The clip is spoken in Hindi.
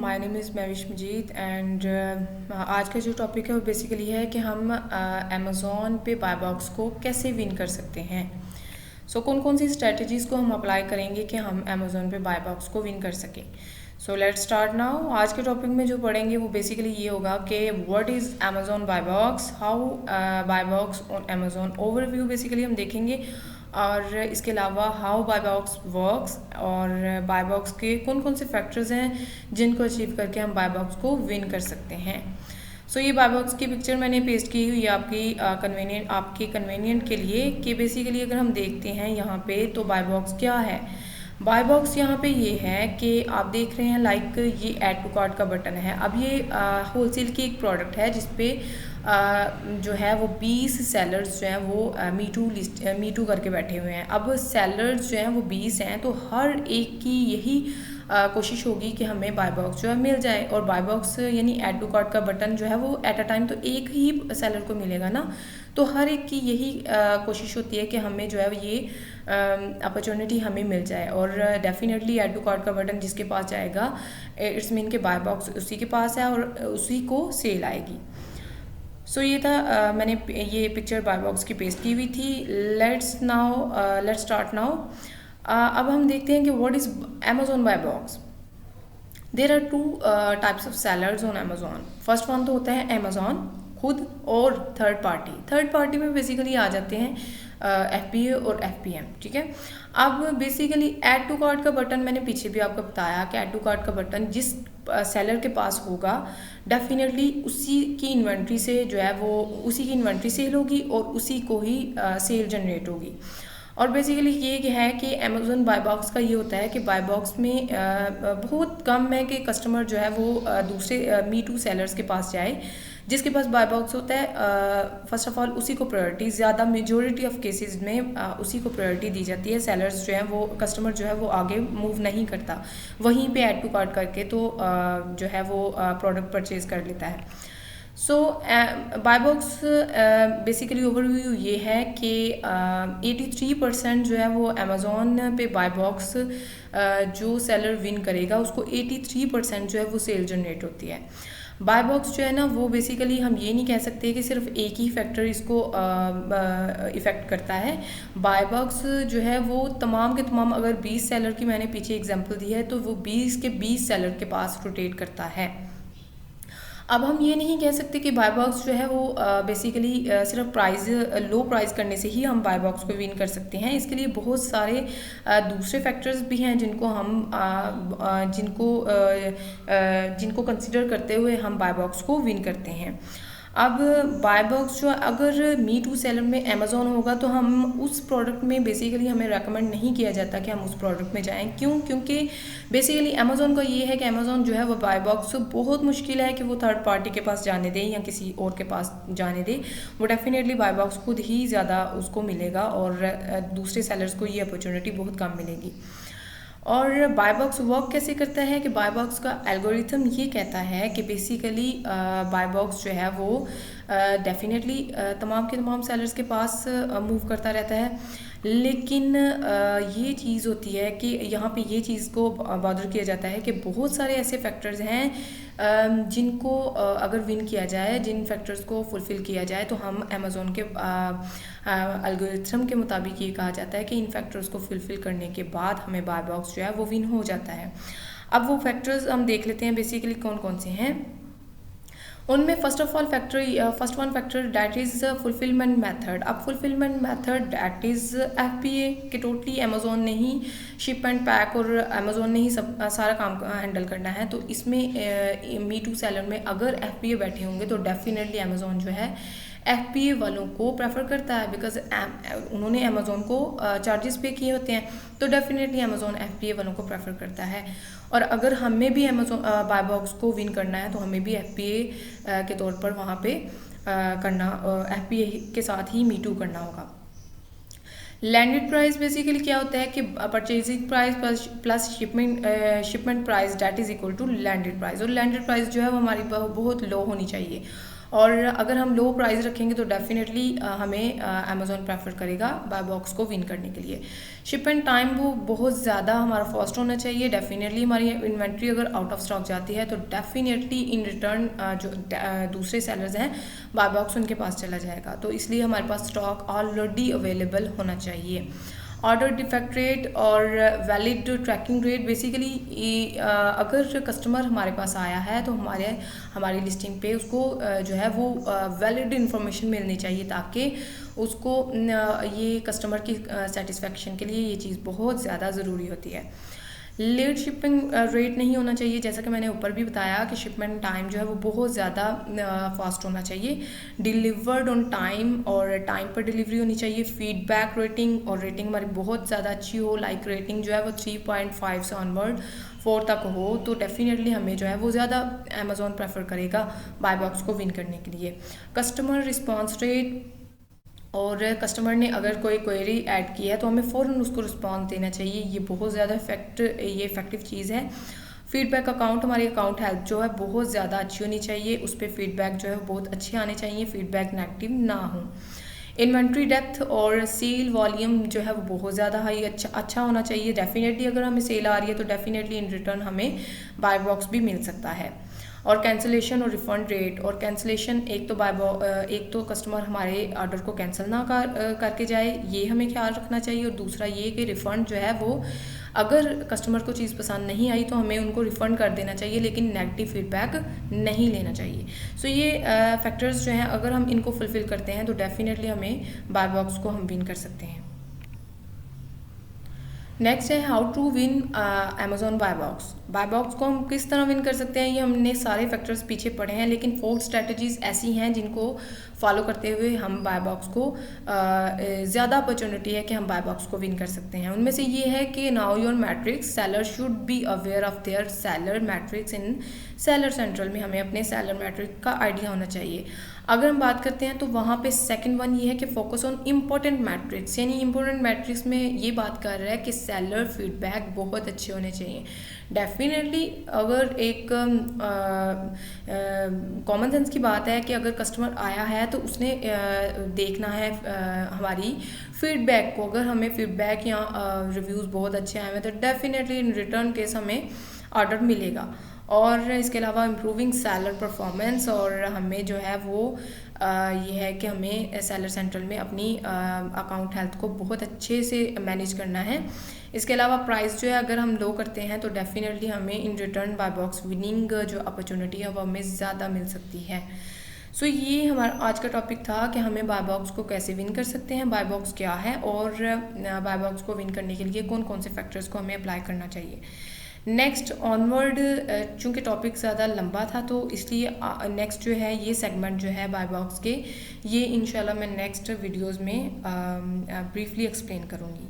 My name is Mahvish Majeed and आज का जो टॉपिक है वो बेसिकली है कि हम अमेज़ॉन पे बाय बॉक्स को कैसे विन कर सकते हैं। कौन कौन सी स्ट्रेटजीज़ को हम अप्लाई करेंगे कि हम अमेज़ॉन पे बाय बॉक्स को विन कर सकें। Let's start now. आज के टॉपिक में जो पढ़ेंगे वो बेसिकली ये होगा कि what is Amazon buy box, how buy box on Amazon, overview basically हम देखेंगे, और इसके अलावा हाउ बाय बॉक्स वर्क्स और बाय बॉक्स के कौन कौन से फैक्टर्स हैं जिनको अचीव करके हम बाय बॉक्स को विन कर सकते हैं। ये बाय बॉक्स की पिक्चर मैंने पेस्ट की हुई है आपके कन्वीनियंट के लिए कि बेसिकली अगर हम देखते हैं यहाँ पे तो बाय बॉक्स क्या है। बाय बॉक्स यहाँ पे ये है कि आप देख रहे हैं लाइक ये ऐड टू कार्ट का बटन है। अब ये होलसेल की एक प्रोडक्ट है जिसपे जो है वो 20 सेलर्स जो हैं वो मीटू करके बैठे हुए हैं। अब सेलर्स जो हैं वो 20 हैं, तो हर एक की यही कोशिश होगी कि हमें बाय बॉक्स जो है मिल जाए। और बाय बॉक्स यानी ऐड टू कार्ट का बटन जो है वो एट अ टाइम तो एक ही सेलर को मिलेगा ना, तो हर एक की यही कोशिश होती है कि हमें जो है ये अपॉर्चुनिटी हमें मिल जाए। और डेफिनेटली ऐड टू कार्ट का बटन जिसके पास जाएगा इट्स मीन के बाय बॉक्स उसी के पास है और उसी को सेल आएगी। ये था मैंने ये पिक्चर बाय बॉक्स की पेस्ट की हुई थी। Let's start now. अब हम देखते हैं कि what is Amazon buy box. There are two types of sellers on Amazon. First one तो होता है अमेज़ॉन खुद और थर्ड पार्टी में बेसिकली आ जाते हैं FBA और FBM, ठीक है। अब बेसिकली ऐड टू कार्ट का बटन मैंने पीछे भी आपको बताया कि ऐड टू कार्ट का बटन जिस सेलर के पास होगा डेफिनेटली उसी की इन्वेंट्री से जो है वो उसी की इन्वेंट्री सेल होगी और उसी को ही सेल जनरेट होगी। और बेसिकली ये है कि अमेज़ॉन बाय बॉक्स का ये होता है कि बाय बॉक्स में बहुत कम है कि कस्टमर जो है वो दूसरे मीटू सेलर्स के पास जाए। जिसके पास बाय बॉक्स होता है फर्स्ट ऑफ ऑल उसी को प्रायोरिटी, ज़्यादा मेजॉरिटी ऑफ केसेस में उसी को प्रायोरिटी दी जाती है। सेलर्स जो है वो कस्टमर जो है वो आगे मूव नहीं करता, वहीं पे ऐड टू कार्ट करके तो जो है वो प्रोडक्ट परचेज कर लेता है। बाय बॉक्स बेसिकली ओवरव्यू ये है कि 83% जो है वो अमेज़ॉन पे बाय बॉक्स जो सेलर विन करेगा उसको 83% जो है वो सेल जनरेट होती है। बाय बॉक्स जो है ना वो बेसिकली हम ये नहीं कह सकते कि सिर्फ एक ही फैक्टर इसको इफ़ेक्ट करता है। बाय बॉक्स जो है वो तमाम के तमाम, अगर 20 सेलर की मैंने पीछे एग्जांपल दी है तो वो 20 के 20 सेलर के पास रोटेट करता है। अब हम ये नहीं कह सकते कि बाय बॉक्स जो है वो बेसिकली सिर्फ लो प्राइस करने से ही हम बाय बॉक्स को विन कर सकते हैं। इसके लिए बहुत सारे दूसरे फैक्टर्स भी हैं जिनको कंसिडर करते हुए हम बाय बॉक्स को विन करते हैं। अब बाय बॉक्स जो अगर मी टू सेलर में अमेज़ॉन होगा तो हम उस प्रोडक्ट में बेसिकली हमें रेकमेंड नहीं किया जाता कि हम उस प्रोडक्ट में जाएं। क्यों? क्योंकि बेसिकली अमेज़ॉन का ये है कि अमेज़ॉन जो है वो बाय बॉक्स बहुत मुश्किल है कि वो थर्ड पार्टी के पास जाने दे या किसी और के पास जाने दे। वो डेफिनेटली बाय बॉक्स खुद ही ज़्यादा उसको मिलेगा और दूसरे सेलर्स को ये अपॉर्चुनिटी बहुत कम मिलेगी। और बाय बॉक्स वर्क कैसे करता है कि बाय बॉक्स का एल्गोरिथम ये कहता है कि बेसिकली बाय बॉक्स जो है वो डेफिनेटली तमाम के तमाम सेलर्स के पास मूव करता रहता है। लेकिन ये चीज़ होती है कि यहाँ पे ये चीज़ को बॉदर किया जाता है कि बहुत सारे ऐसे फैक्टर्स हैं जिनको अगर विन किया जाए, जिन फैक्टर्स को फुलफ़िल किया जाए तो हम अमेज़ॉन के एल्गोरिथम के मुताबिक ये कहा जाता है कि इन फैक्टर्स को फुलफ़िल करने के बाद हमें बाय बॉक्स जो है वो विन हो जाता है। अब वो फैक्टर्स हम देख लेते हैं बेसिकली कौन कौन से हैं। उनमें first one factor that is fulfilment method. अब fulfilment method that is FBA के टोटली अमेज़ॉन ने ही शिप एंड पैक और अमेज़ॉन ने ही सब सारा काम हैंडल करना है। तो इसमें मी टू सेलर में अगर FBA बैठे होंगे तो डेफिनेटली अमेज़ॉन जो है FBA वालों को प्रेफर करता है, बिकॉज उन्होंने अमेज़ॉन को चार्जेस पे किए होते हैं, तो डेफिनेटली अमेज़ॉन FBA वालों को प्रेफर करता है। और अगर हमें भी अमेज़ॉन बाय बॉक्स को विन करना है तो हमें भी FBA के तौर पर वहाँ पे FBA के साथ ही मीटू करना होगा। लैंडेड प्राइस बेसिकली क्या होता है कि purchasing price plus shipment price that is equal to landed price. और लैंडेड प्राइस जो है वो हमारी बहुत लो होनी चाहिए। और अगर हम लो प्राइस रखेंगे तो डेफिनेटली हमें अमेज़ॉन प्रेफर करेगा बाय बॉक्स को विन करने के लिए। शिप एंड टाइम वो बहुत ज़्यादा हमारा फास्ट होना चाहिए। डेफिनेटली हमारी इन्वेंट्री अगर आउट ऑफ स्टॉक जाती है तो डेफिनेटली इन रिटर्न जो दूसरे सेलर्स हैं बाय बॉक्स उनके पास चला जाएगा, तो इसलिए हमारे पास स्टॉक ऑलरेडी अवेलेबल होना चाहिए। ऑर्डर डिफेक्ट रेट और वैलिड ट्रैकिंग रेट, बेसिकली अगर कस्टमर हमारे पास आया है तो हमारी लिस्टिंग पे उसको जो है वो वैलिड इन्फॉर्मेशन मिलनी चाहिए, ताकि उसको ये कस्टमर की सेटिस्फेक्शन के लिए ये चीज़ बहुत ज़्यादा ज़रूरी होती है। लेट शिपिंग रेट नहीं होना चाहिए, जैसा कि मैंने ऊपर भी बताया कि शिपमेंट टाइम जो है वो बहुत ज़्यादा फास्ट होना चाहिए। डिलीवर्ड ऑन टाइम और टाइम पर डिलीवरी होनी चाहिए। फीडबैक रेटिंग, और रेटिंग हमारी बहुत ज़्यादा अच्छी हो, लाइक रेटिंग जो है वो 3.5 से ऑनवर्ड 4 तक हो, तो डेफिनेटली हमें जो है वो ज़्यादा अमेज़ॉन प्रेफर करेगा बाय बॉक्स को विन करने के लिए। कस्टमर रिस्पॉन्स रेट, और कस्टमर ने अगर कोई क्वेरी ऐड की है तो हमें फ़ौरन उसको रिस्पॉन्स देना चाहिए, ये बहुत ज़्यादा ये इफेक्टिव चीज़ है। फीडबैक अकाउंट, हमारी अकाउंट हेल्प जो है बहुत ज़्यादा अच्छी होनी चाहिए, उस पर फीडबैक जो है बहुत अच्छे आने चाहिए, फीडबैक नेगेटिव ना हो। इन्वेंट्री डेप्थ और सेल वॉल्यूम जो है वो बहुत ज़्यादा हाई अच्छा होना चाहिए। डेफिनेटली अगर हमें सेल आ रही है तो डेफिनेटली इन रिटर्न हमें बाय बॉक्स भी मिल सकता है। और कैंसिलेशन और रिफंड रेट, और कैंसिलेशन एक तो कस्टमर हमारे ऑर्डर को कैंसिल ना करके जाए, ये हमें ख्याल रखना चाहिए। और दूसरा ये कि रिफ़ंड जो है वो अगर कस्टमर को चीज़ पसंद नहीं आई तो हमें उनको रिफ़ंड कर देना चाहिए, लेकिन नेगेटिव फीडबैक नहीं लेना चाहिए। सो ये फैक्टर्स जो हैं अगर हम इनको फुलफ़िल करते हैं तो डेफिनेटली हमें बाय बॉक्स को हम विन कर सकते हैं। नेक्स्ट है how to win Amazon buy box. Buy box को हम किस तरह विन कर सकते हैं, ये हमने सारे फैक्टर्स पीछे पढ़े हैं, लेकिन 4 स्ट्रेटजीज ऐसी हैं जिनको फॉलो करते हुए हम बाय बॉक्स को ज़्यादा अपॉर्चुनिटी है कि हम बाय बॉक्स को विन कर सकते हैं। उनमें से ये है कि now your matrix, seller should be aware of their seller matrix in seller central में हमें अपने सेलर मैट्रिक का आइडिया होना चाहिए। अगर हम बात करते हैं तो वहाँ पे सेकंड वन ये है कि फोकस ऑन इम्पोर्टेंट मैट्रिक्स, यानी इम्पोर्टेंट मैट्रिक्स में ये बात कर रहा है कि सेलर फीडबैक बहुत अच्छे होने चाहिए। डेफिनेटली अगर एक कॉमन सेंस की बात है कि अगर कस्टमर आया है तो उसने देखना है हमारी फीडबैक को। अगर हमें फीडबैक या रिव्यूज़ बहुत अच्छे आए हैं तो डेफिनेटली इन रिटर्न केस हमें ऑर्डर मिलेगा। और इसके अलावा इम्प्रूविंग सेलर परफॉर्मेंस, और हमें जो है वो ये है कि हमें सेलर सेंट्रल में अपनी अकाउंट हेल्थ को बहुत अच्छे से मैनेज करना है। इसके अलावा प्राइस जो है अगर हम लो करते हैं तो डेफिनेटली हमें in return buy box winning जो अपॉर्चुनिटी है वो हमें ज़्यादा मिल सकती है। सो ये हमारा आज का टॉपिक था कि हमें बाय बॉक्स को कैसे विन कर सकते हैं, बाय बॉक्स क्या है, और बाय बॉक्स को विन करने के लिए कौन कौन से फैक्टर्स को हमें अप्लाई करना चाहिए। नेक्स्ट ऑनवर्ड, चूँकि टॉपिक ज़्यादा लंबा था तो इसलिए नेक्स्ट जो है ये सेगमेंट जो है बाय बॉक्स के, ये इंशाल्लाह मैं नेक्स्ट वीडियोज़ में ब्रीफली एक्सप्लेन करूँगी।